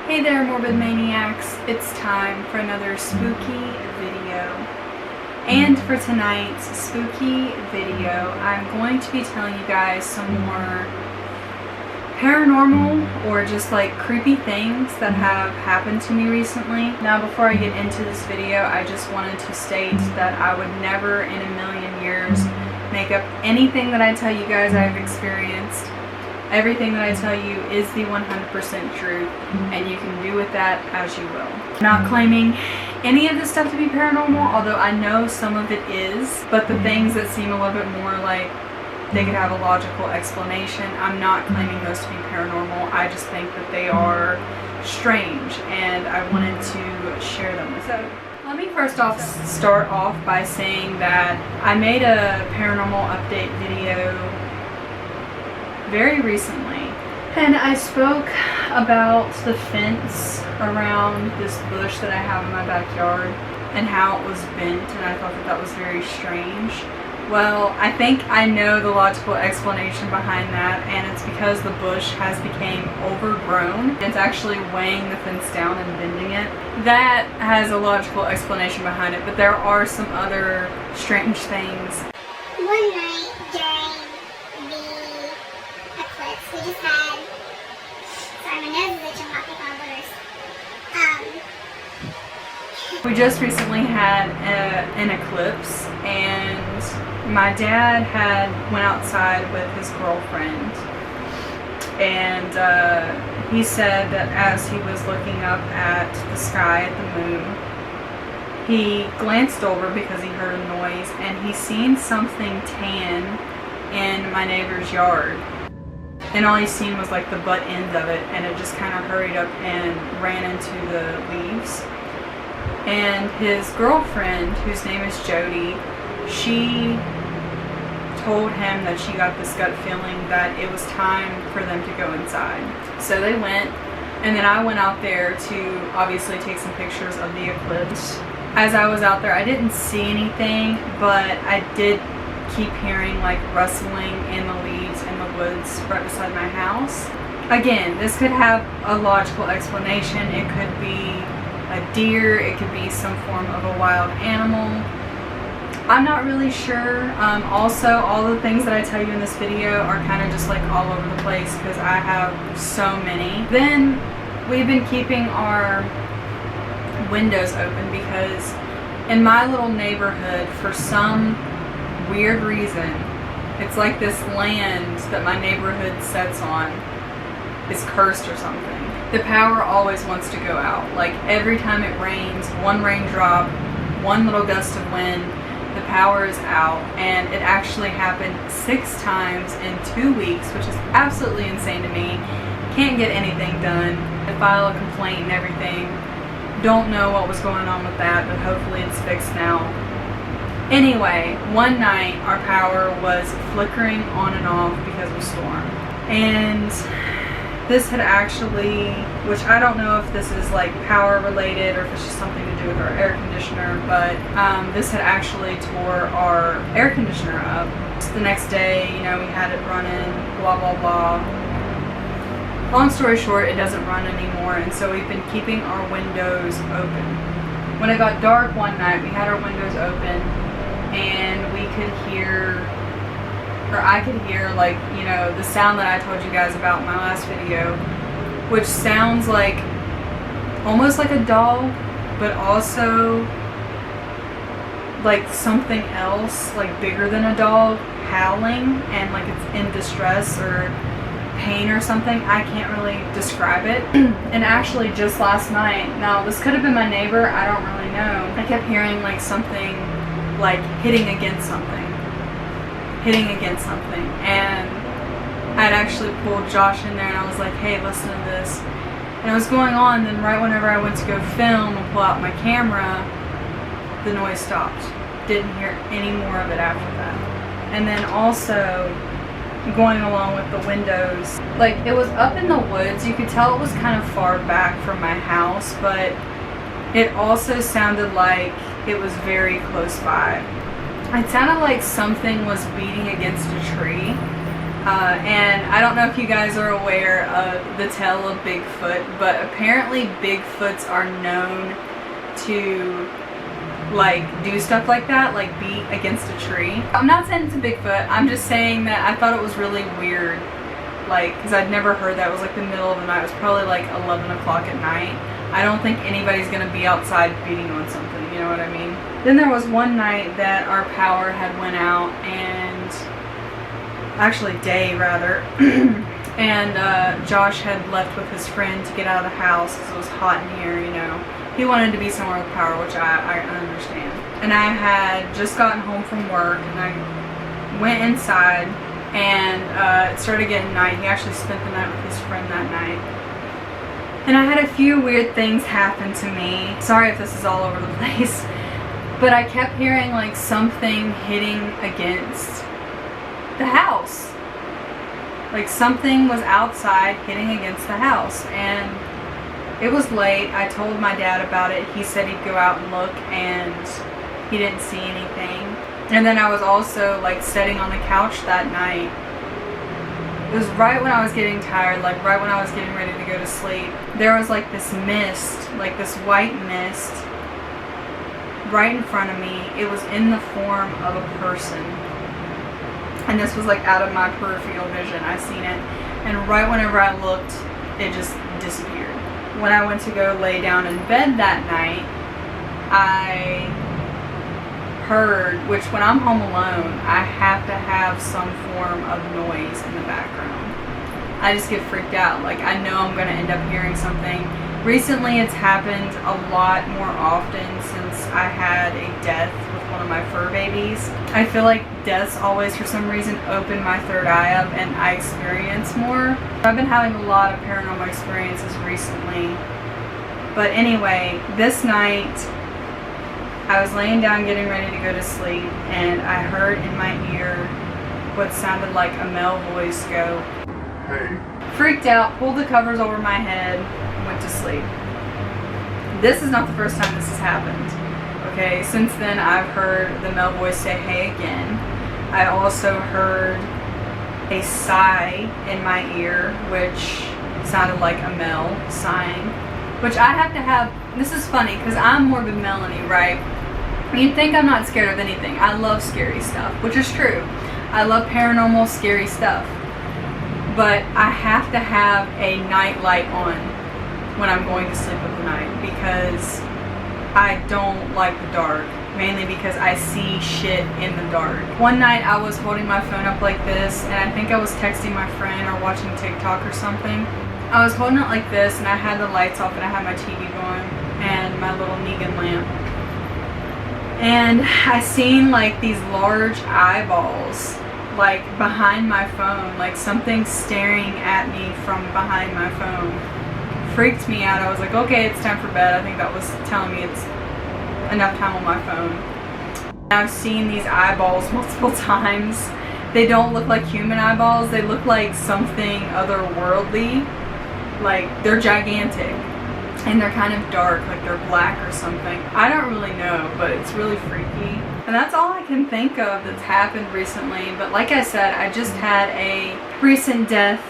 Hey there, morbid maniacs. It's time for another spooky video. And for tonight's spooky video, I'm going to be telling you guys some more paranormal or just like creepy things that have happened to me recently. Now, before I get into this video, I just wanted to state that I would never in a million years make up anything that I tell you guys I've experienced. Everything that I tell you is the 100% truth, and you can do with that as you will. I'm not claiming any of this stuff to be paranormal, although I know some of it is, but the things that seem a little bit more like they could have a logical explanation, I'm not claiming those to be paranormal. I just think that they are strange, and I wanted to share them with you. Let me first off start off by saying that I made a paranormal update video very recently, and I spoke about the fence around this bush that I have in my backyard and how it was bent, and I thought that that was very strange. Well, I think I know the logical explanation behind that, and it's because the bush has become overgrown. It's actually weighing the fence down and bending it. That has a logical explanation behind it, but there are some other strange things. One night during we just had, sorry, my nose is itching, I'm not picking on boogers. We just recently had an eclipse, and my dad went outside with his girlfriend, and he said that as he was looking up at the sky, at the moon, he glanced over because he heard a noise, and he seen something tan in my neighbor's yard. And all he seen was like the butt end of it, and it just kind of hurried up and ran into the leaves. And his girlfriend, whose name is Jody, she told him that she got this gut feeling that it was time for them to go inside. So they went, and then I went out there to obviously take some pictures of the eclipse. As I was out there, I didn't see anything, but I did keep hearing like rustling in the leaves in the woods right beside my house. Again, this could have a logical explanation. It could be a deer, it could be some form of a wild animal. I'm not really sure. Also, all the things that I tell you in this video are kind of just like all over the place because I have so many. Then we've been keeping our windows open because in my little neighborhood, for some weird reason, it's like this land that my neighborhood sets on is cursed or something. The power always wants to go out. Like every time it rains, one raindrop, one little gust of wind, the power is out. And it actually happened 6 times in 2 weeks, which is absolutely insane to me. Can't get anything done. I file a complaint and everything. Don't know what was going on with that, but hopefully it's fixed now. Anyway, one night our power was flickering on and off because of a storm. And this had actually, which I don't know if this is like power related or if it's just something to do with our air conditioner, but this had actually tore our air conditioner up. So the next day, you know, we had it running, blah, blah, blah. Long story short, it doesn't run anymore, and so we've been keeping our windows open. When it got dark one night, we had our windows open, and we could hear, or I could hear, like, you know, the sound that I told you guys about in my last video, which sounds like almost like a dog, but also like something else, like bigger than a dog, howling, and like it's in distress or pain or something. I can't really describe it. And actually just last night, now this could have been my neighbor, I don't really know. I kept hearing like something like hitting against something. And I'd actually pulled Josh in there and I was like, hey, listen to this. And it was going on, then right whenever I went to go film and pull out my camera, the noise stopped. Didn't hear any more of it after that. And then also, going along with the windows, like it was up in the woods. You could tell it was kind of far back from my house, but it also sounded like it was very close by. It sounded like something was beating against a tree. And I don't know if you guys are aware of the tale of Bigfoot, but apparently Bigfoots are known to like do stuff like that, like beat against a tree. I'm not saying it's a Bigfoot, I'm just saying that I thought it was really weird, like, because I'd never heard that. It was like the middle of the night. It was probably like 11 o'clock at night. I don't think anybody's gonna be outside beating on something, you know what I mean? Then there was one night that our power had went out, and actually day rather, and Josh had left with his friend to get out of the house because it was hot in here, you know. He wanted to be somewhere with power, which I understand. And I had just gotten home from work, and I went inside, and it started getting night. He actually spent the night with his friend that night. And I had a few weird things happen to me. Sorry if this is all over the place. But I kept hearing like something hitting against the house. Like something was outside hitting against the house. And it was late. I told my dad about it. He said he'd go out and look, and he didn't see anything. And then I was also like sitting on the couch that night. It was right when I was getting tired, like right when I was getting ready to go to sleep. There was like this mist, like this white mist right in front of me. It was in the form of a person. And this was like out of my peripheral vision. I seen it. And right whenever I looked, it just disappeared. When I went to go lay down in bed that night, I heard, which when I'm home alone, I have to have some form of noise in the background. I just get freaked out. Like I know I'm going to end up hearing something. Recently it's happened a lot more often since I had a death with one of my fur babies. I feel like deaths always for some reason open my third eye up and I experience more. I've been having a lot of paranormal experiences recently. But anyway, this night I was laying down getting ready to go to sleep, and I heard in my ear what sounded like a male voice go, "Hey." Freaked out, pulled the covers over my head, and went to sleep. This is not the first time this has happened. Okay, since then I've heard the male voice say "hey" again. I also heard a sigh in my ear, which sounded like a male sighing. Which I have to have, this is funny because I'm morbid Melanie, right? You'd think I'm not scared of anything. I love scary stuff, which is true. I love paranormal, scary stuff. But I have to have a night light on when I'm going to sleep at night because I don't like the dark. Mainly because I see shit in the dark. One night I was holding my phone up like this, and I think I was texting my friend or watching TikTok or something. I was holding it like this, and I had the lights off, and I had my TV going, and my little Negan lamp. And I seen like these large eyeballs, like behind my phone, like something staring at me from behind my phone. Freaked me out. I was like, okay, it's time for bed. I think that was telling me it's enough time on my phone. I've seen these eyeballs multiple times. They don't look like human eyeballs. They look like something otherworldly. Like they're gigantic and they're kind of dark, like they're black or something. I don't really know, but it's really freaky. And that's all I can think of that's happened recently. But like I said, I just had a recent death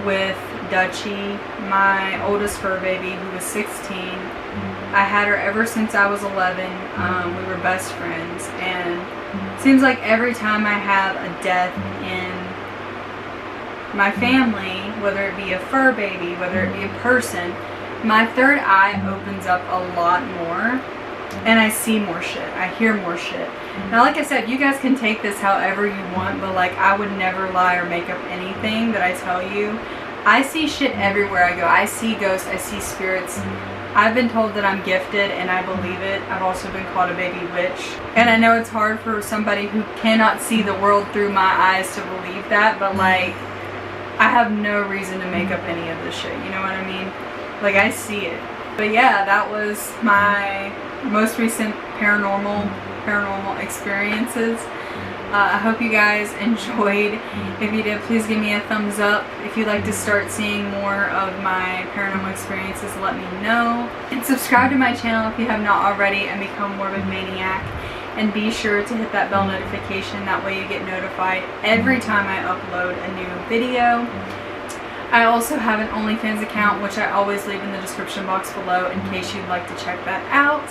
with Dutchie, my oldest fur baby, who was 16. I had her ever since I was 11. We were best friends, and it seems like every time I have a death in my family, whether it be a fur baby, whether it be a person, my third eye opens up a lot more. and I see more shit. I hear more shit. Now, like I said, you guys can take this however you want, but like, I would never lie or make up anything that I tell you. I see shit everywhere I go. I see ghosts, I see spirits. I've been told that I'm gifted, and I believe it. I've also been called a baby witch. And I know it's hard for somebody who cannot see the world through my eyes to believe that, but like, I have no reason to make up any of this shit, you know what I mean? Like, I see it. But yeah, that was my most recent paranormal experiences. I hope you guys enjoyed. If you did, please give me a thumbs up. If you'd like to start seeing more of my paranormal experiences, let me know. And subscribe to my channel if you have not already, and become more of a maniac. And be sure to hit that bell notification. That way you get notified every time I upload a new video. I also have an OnlyFans account, which I always leave in the description box below in case you'd like to check that out.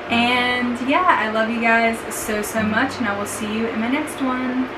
And yeah, I love you guys so much, and I will see you in my next one.